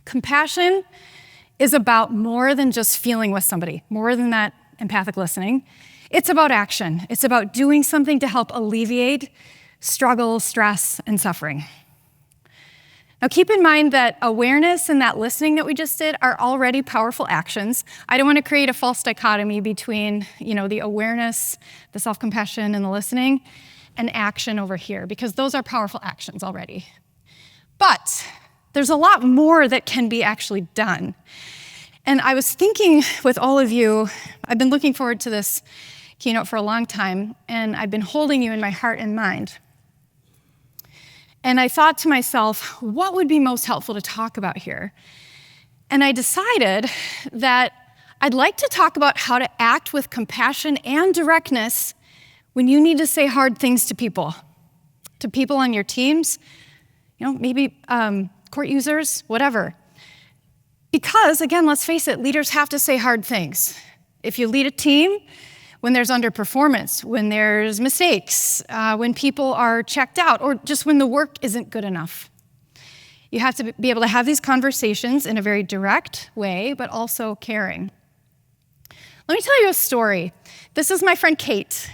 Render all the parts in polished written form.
Compassion is about more than just feeling with somebody, more than that empathic listening. It's about action. It's about doing something to help alleviate struggle, stress, and suffering. Now, keep in mind that awareness and that listening that we just did are already powerful actions. I don't want to create a false dichotomy between, the awareness, the self-compassion, and the listening, and action over here, because those are powerful actions already. But there's a lot more that can be actually done. And I was thinking with all of you, I've been looking forward to this keynote for a long time, and I've been holding you in my heart and mind. And I thought to myself, what would be most helpful to talk about here? And I decided that I'd like to talk about how to act with compassion and directness when you need to say hard things to people on your teams, maybe court users, whatever. Because, again, let's face it, leaders have to say hard things. If you lead a team, when there's underperformance, when there's mistakes, when people are checked out, or just when the work isn't good enough. You have to be able to have these conversations in a very direct way, but also caring. Let me tell you a story. This is my friend Kate.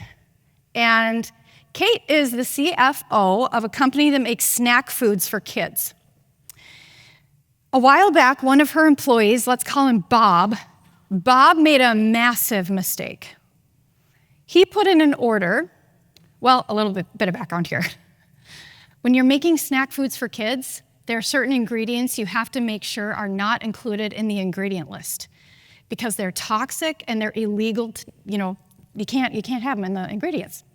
And Kate is the CFO of a company that makes snack foods for kids. A while back, one of her employees, let's call him Bob made a massive mistake. He put in an order. Well, a little bit of background here. When you're making snack foods for kids, there are certain ingredients you have to make sure are not included in the ingredient list because they're toxic and they're illegal. You can't have them in the ingredients.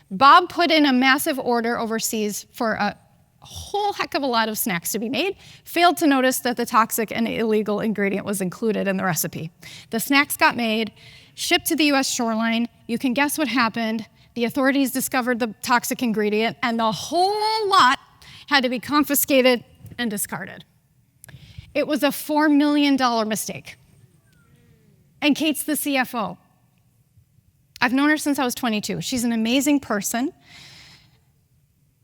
Bob put in a massive order overseas for a whole heck of a lot of snacks to be made, failed to notice that the toxic and illegal ingredient was included in the recipe. The snacks got made, shipped to the US shoreline. You can guess what happened. The authorities discovered the toxic ingredient, and the whole lot had to be confiscated and discarded. It was a $4 million mistake. And Kate's the CFO. I've known her since I was 22. She's an amazing person,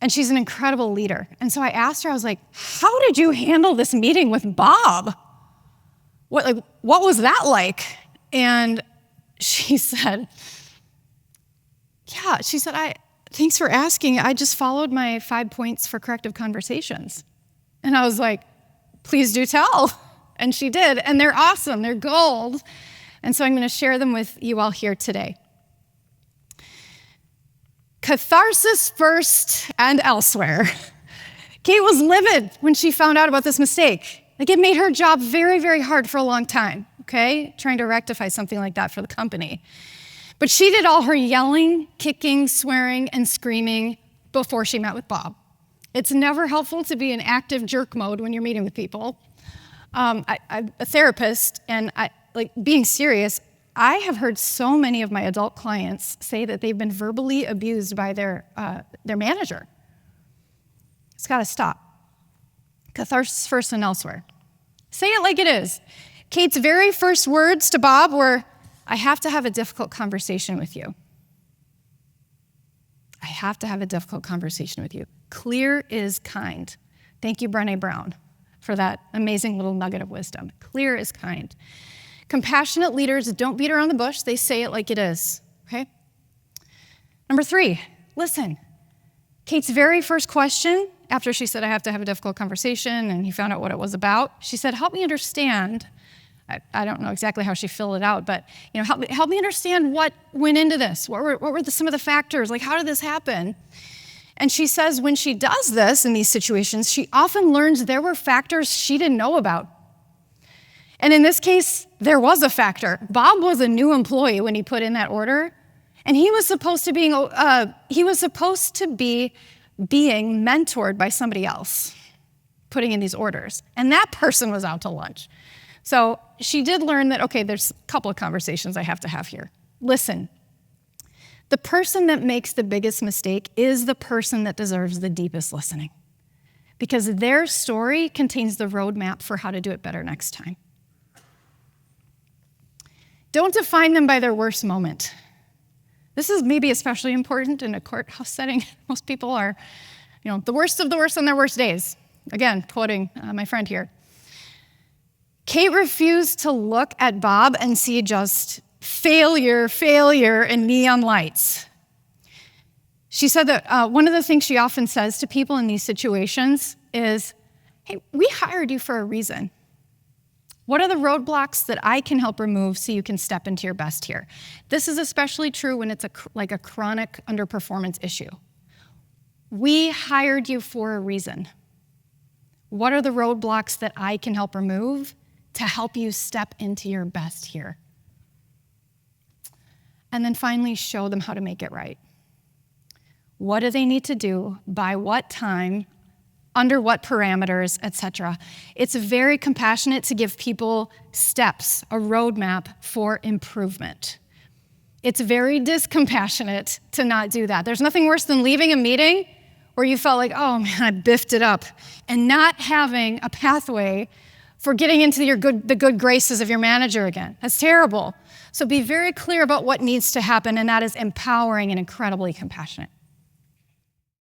and she's an incredible leader. And so I asked her, I was like, how did you handle this meeting with Bob? What was that like? And she said, thanks for asking. I just followed my 5 points for corrective conversations. And I was like, please do tell. And she did, and they're awesome, they're gold. And so I'm gonna share them with you all here today. Catharsis first and elsewhere. Kate was livid when she found out about this mistake. It made her job very, very hard for a long time, okay? Trying to rectify something like that for the company. But she did all her yelling, kicking, swearing, and screaming before she met with Bob. It's never helpful to be in active jerk mode when you're meeting with people. I'm a therapist, and being serious, I have heard so many of my adult clients say that they've been verbally abused by their manager. It's got to stop. Catharsis first and elsewhere. Say it like it is. Kate's very first words to Bob were, I have to have a difficult conversation with you. I have to have a difficult conversation with you. Clear is kind. Thank you, Brené Brown, for that amazing little nugget of wisdom. Clear is kind. Compassionate leaders don't beat around the bush. They say it like it is, okay? Number 3, listen. Kate's very first question, after she said, I have to have a difficult conversation, and he found out what it was about, she said, help me understand. I don't know exactly how she filled it out, but help me understand what went into this. What were some of the factors? How did this happen? And she says when she does this in these situations, she often learns there were factors she didn't know about. And in this case, there was a factor. Bob was a new employee when he put in that order, and he was supposed to be being mentored by somebody else, putting in these orders. And that person was out to lunch. So she did learn that, okay, there's a couple of conversations I have to have here. Listen, the person that makes the biggest mistake is the person that deserves the deepest listening, because their story contains the roadmap for how to do it better next time. Don't define them by their worst moment. This is maybe especially important in a courthouse setting. Most people are, the worst of the worst on their worst days. Again, quoting my friend here. Kate refused to look at Bob and see just failure, failure, and neon lights. She said that one of the things she often says to people in these situations is, hey, we hired you for a reason. What are the roadblocks that I can help remove so you can step into your best here? This is especially true when it's like a chronic underperformance issue. We hired you for a reason. What are the roadblocks that I can help remove to help you step into your best here? And then finally, show them how to make it right. What do they need to do, by what time, under what parameters, etc. It's very compassionate to give people steps, a roadmap for improvement. It's very discompassionate to not do that. There's nothing worse than leaving a meeting where you felt like, oh man, I biffed it up, and not having a pathway for getting into the good graces of your manager again. That's terrible. So be very clear about what needs to happen, and that is empowering and incredibly compassionate.